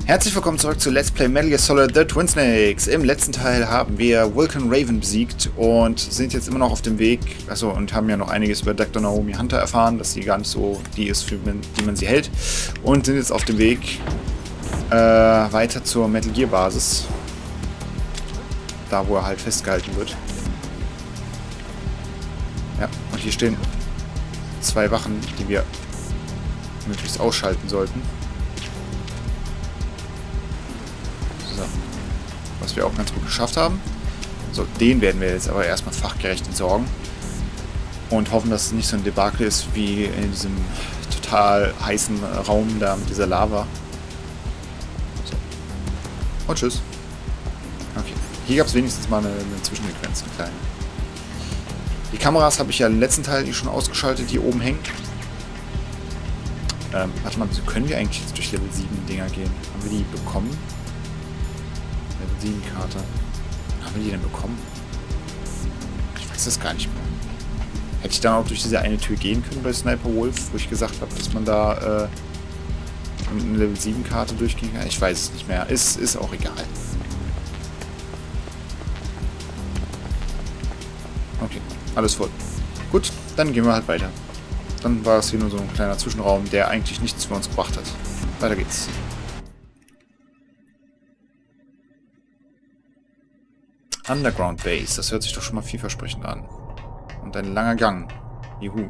Herzlich willkommen zurück zu Let's Play Metal Gear Solid The Twin Snakes. Im letzten Teil haben wir Vulcan Raven besiegt und sind jetzt immer noch auf dem Weg, achso, und haben ja noch einiges über Dr. Naomi Hunter erfahren, dass sie gar nicht so die ist, für die man sie hält. Und sind jetzt auf dem Weg weiter zur Metal Gear Basis. Da, wo er halt festgehalten wird. Ja, und hier stehen 2 Wachen, die wir möglichst ausschalten sollten. So. Was wir auch ganz gut geschafft haben. So, den werden wir jetzt aber erstmal fachgerecht entsorgen. Und hoffen, dass es nicht so ein Debakel ist wie in diesem total heißen Raum da mit dieser Lava. So. Und tschüss. Okay. Hier gab es wenigstens mal eine Zwischensequenz, eine kleine. Die Kameras habe ich ja im letzten Teil schon ausgeschaltet, die oben hängen. Warte mal, können wir eigentlich jetzt durch Level 7 Dinger gehen? Haben wir die bekommen? Level 7 Karte. Haben wir die denn bekommen? Ich weiß das gar nicht mehr. Hätte ich dann auch durch diese eine Tür gehen können bei Sniper Wolf, wo ich gesagt habe, dass man da eine Level 7 Karte durchgehen kann? Ich weiß es nicht mehr. Ist auch egal. Okay, alles voll. Gut, dann gehen wir halt weiter. Dann war es hier nur so ein kleiner Zwischenraum, der eigentlich nichts für uns gebracht hat. Weiter geht's. Underground Base, das hört sich doch schon mal vielversprechend an. Und ein langer Gang. Juhu.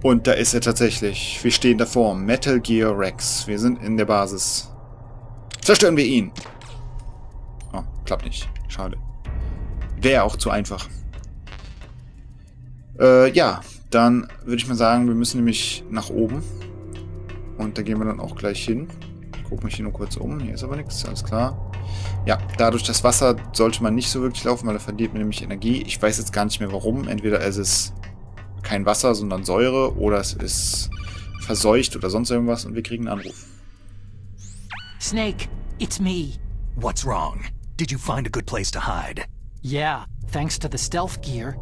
Und da ist er tatsächlich. Wir stehen davor. Metal Gear Rex. Wir sind in der Basis. Zerstören wir ihn! Oh, klappt nicht. Schade. Wäre auch zu einfach. Ja, dann würde ich mal sagen, wir müssen nämlich nach oben. Und da gehen wir dann auch gleich hin. Ich gucke mich hier nur kurz um. Hier ist aber nichts, alles klar. Ja, dadurch das Wasser sollte man nicht so wirklich laufen, weil da verliert man nämlich Energie. Ich weiß jetzt gar nicht mehr warum. Entweder es ist kein Wasser, sondern Säure, oder es ist verseucht oder sonst irgendwas und wir kriegen einen Anruf. Snake, it's me. What's wrong? Did you find a good place to hide? Yeah, thanks to the stealth gear.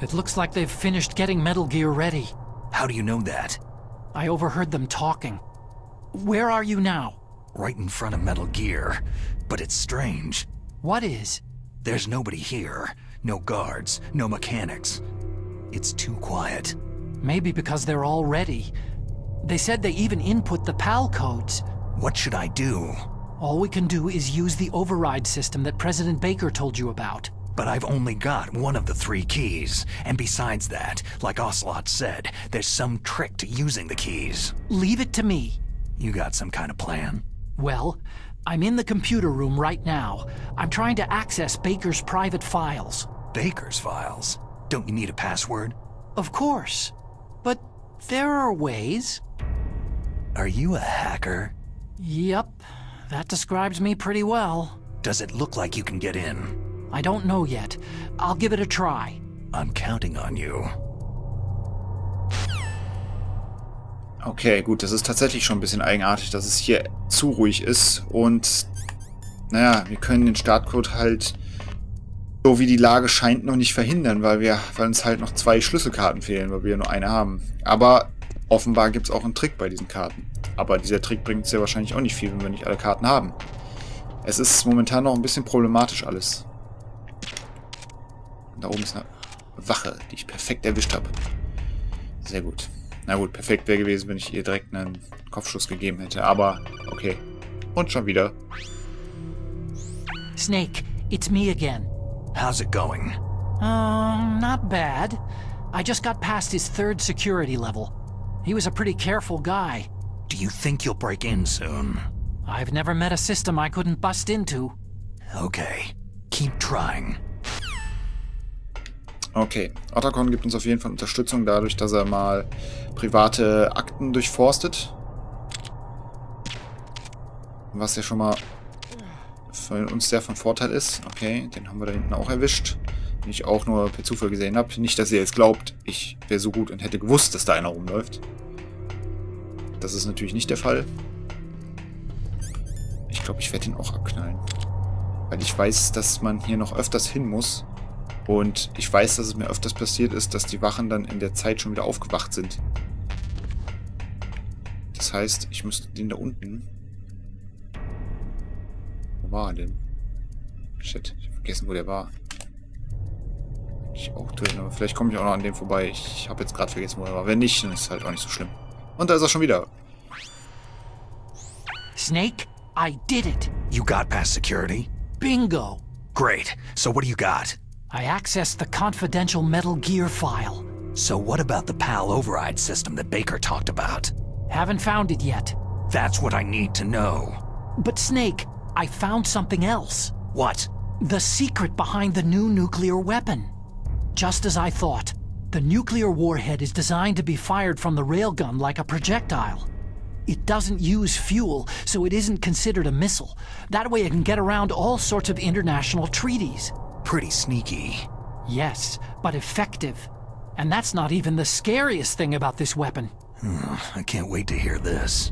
It looks like they've finished getting Metal Gear ready. How do you know that? I overheard them talking. Where are you now? Right in front of Metal Gear. But it's strange. What is? There's nobody here. No guards, no mechanics. It's too quiet. Maybe because they're all ready. They said they even input the PAL codes. What should I do? All we can do is use the override system that President Baker told you about. But I've only got one of the 3 keys. And besides that, like Ocelot said, there's some trick to using the keys. Leave it to me. You got some kind of plan? Well, I'm in the computer room right now. I'm trying to access Baker's private files. Baker's files? Don't you need a password? Of course. But there are ways. Are you a hacker? Yep. That describes me pretty well. Does it look like you can get in? I don't know yet. I'll give it a try. I'm counting on you. Okay, gut, das ist tatsächlich schon ein bisschen eigenartig, dass es hier zu ruhig ist und naja, wir können den Startcode halt so wie die Lage scheint noch nicht verhindern, weil uns halt noch 2 Schlüsselkarten fehlen, weil wir nur eine haben. Aber offenbar gibt es auch einen Trick bei diesen Karten. Aber dieser Trick bringt uns ja wahrscheinlich auch nicht viel, wenn wir nicht alle Karten haben. Es ist momentan noch ein bisschen problematisch alles. Da oben ist eine Wache, die ich perfekt erwischt habe. Sehr gut. Na gut, perfekt wäre gewesen, wenn ich ihr direkt einen Kopfschuss gegeben hätte. Aber okay. Und schon wieder. Snake, it's me again. How's it going? Not bad. I just got past his 3rd security level. He was a pretty careful guy. Do you think you'll break in soon? I've never met a system I couldn't bust into. Okay. Keep trying. Okay. Otacon gibt uns auf jeden Fall Unterstützung dadurch, dass er mal private Akten durchforstet. Was ja schon mal für uns sehr von Vorteil ist. Okay, den haben wir da hinten auch erwischt. den ich auch nur per Zufall gesehen habe. Nicht, dass ihr jetzt glaubt, ich wäre so gut und hätte gewusst, dass da einer rumläuft. Das ist natürlich nicht der Fall. Ich glaube, ich werde ihn auch abknallen. Weil ich weiß, dass man hier noch öfters hin muss. Und ich weiß, dass es mir öfters passiert ist, dass die Wachen dann in der Zeit schon wieder aufgewacht sind. Das heißt, ich müsste den da unten... Wo war er denn? Shit, ich habe vergessen, wo der war. Ich auch drin, aber vielleicht komme ich auch noch an dem vorbei. Ich habe jetzt gerade vergessen, wo er war. Wenn nicht, dann ist es halt auch nicht so schlimm. Und da ist er schon wieder. Snake, I did it. You got past security? Bingo. Great. So what do you got? I accessed the confidential Metal Gear file. So what about the PAL override system that Baker talked about? Haven't found it yet. That's what I need to know. But Snake, I found something else. What? The secret behind the new nuclear weapon. Just as I thought, the nuclear warhead is designed to be fired from the railgun like a projectile. It doesn't use fuel, so it isn't considered a missile. That way it can get around all sorts of international treaties. Pretty sneaky. Yes, but effective. And that's not even the scariest thing about this weapon. I can't wait to hear this.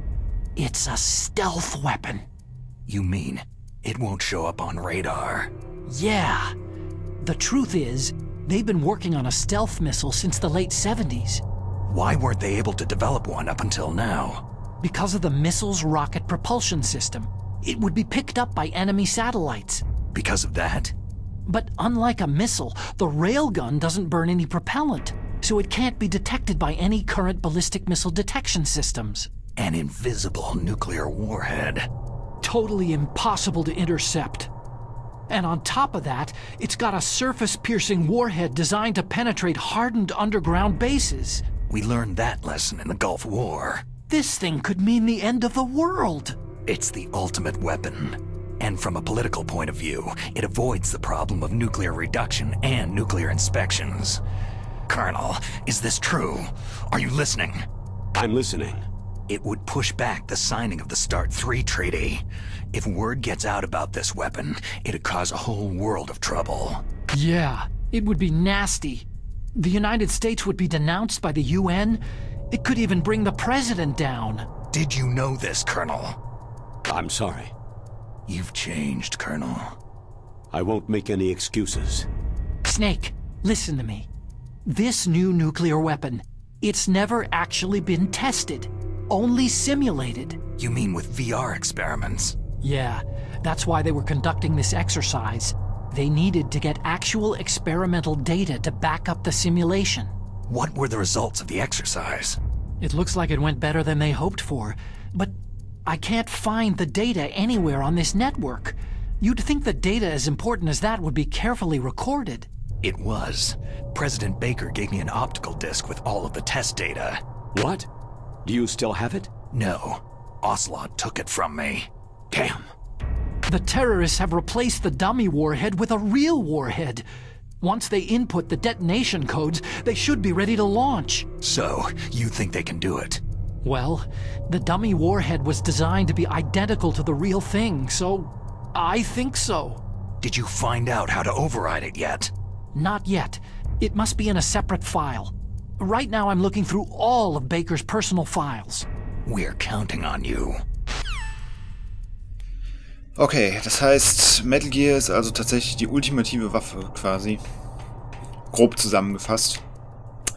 It's a stealth weapon. You mean it won't show up on radar? Yeah. The truth is, they've been working on a stealth missile since the late 70s. Why weren't they able to develop one up until now? Because of the missile's rocket propulsion system. It would be picked up by enemy satellites. Because of that? But unlike a missile, the railgun doesn't burn any propellant, so it can't be detected by any current ballistic missile detection systems. An invisible nuclear warhead. Totally impossible to intercept. And on top of that, it's got a surface-piercing warhead designed to penetrate hardened underground bases. We learned that lesson in the Gulf War. This thing could mean the end of the world. It's the ultimate weapon. And from a political point of view, it avoids the problem of nuclear reduction and nuclear inspections. Colonel, is this true? Are you listening? I'm listening. It would push back the signing of the START 3 treaty. If word gets out about this weapon, it'd cause a whole world of trouble. Yeah, it would be nasty. The United States would be denounced by the UN. It could even bring the president down. Did you know this, Colonel? I'm sorry. You've changed, Colonel. I won't make any excuses. Snake, listen to me. This new nuclear weapon, it's never actually been tested. Only simulated. You mean with VR experiments? Yeah, that's why they were conducting this exercise. They needed to get actual experimental data to back up the simulation. What were the results of the exercise? It looks like it went better than they hoped for, but I can't find the data anywhere on this network. You'd think the data as important as that would be carefully recorded. It was. President Baker gave me an optical disc with all of the test data. What? Do you still have it? No. Ocelot took it from me. Damn. The terrorists have replaced the dummy warhead with a real warhead. Once they input the detonation codes, they should be ready to launch. So, you think they can do it? Well, the dummy warhead was designed to be identical to the real thing, so I think so. Did you find out how to override it yet? Not yet. It must be in a separate file. Right now I'm looking through all of Baker's personal files. We're counting on you. Okay, das heißt, Metal Gear ist also tatsächlich die ultimative Waffe quasi. Grob zusammengefasst.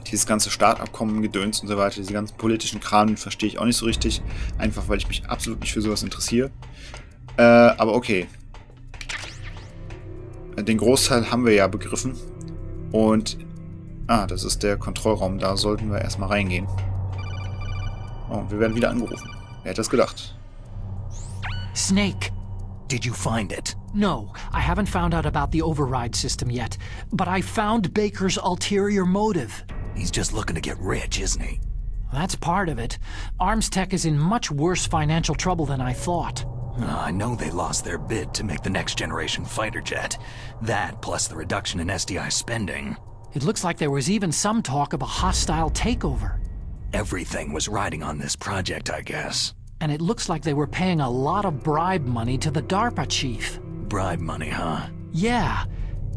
Dieses ganze Startabkommen, Gedöns und so weiter, diese ganzen politischen Kram verstehe ich auch nicht so richtig. Einfach, weil ich mich absolut nicht für sowas interessiere. Aber okay. Den Großteil haben wir ja begriffen. Und... das ist der Kontrollraum. Da sollten wir erstmal reingehen. Oh, wir werden wieder angerufen. Wer hätte das gedacht? Snake. Did you find it? No, I haven't found out about the override system yet. But I found Baker's ulterior motive. He's just looking to get rich, isn't he? That's part of it. Arms Tech is in much worse financial trouble than I thought. I know they lost their bid to make the next generation fighter jet. That, plus the reduction in SDI spending. It looks like there was even some talk of a hostile takeover. Everything was riding on this project, I guess. And it looks like they were paying a lot of bribe money to the DARPA chief. Bribe money, huh? Yeah,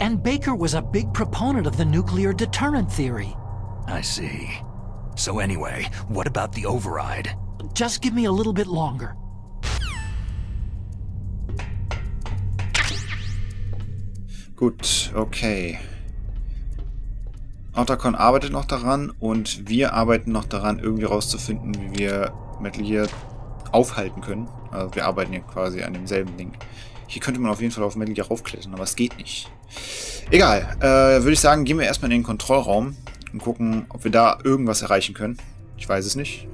And Baker was a big proponent of the nuclear deterrent theory. I see. So anyway, what about the override? Just give me a little bit longer. Gut, okay. Otacon arbeitet noch daran und wir arbeiten noch daran, irgendwie rauszufinden, wie wir Metal Gear aufhalten können. Also wir arbeiten hier quasi an demselben Ding. Hier könnte man auf jeden Fall auf Metal Gear raufklettern, aber es geht nicht. Egal, würde ich sagen, gehen wir erstmal in den Kontrollraum und gucken, ob wir da irgendwas erreichen können. Ich weiß es nicht.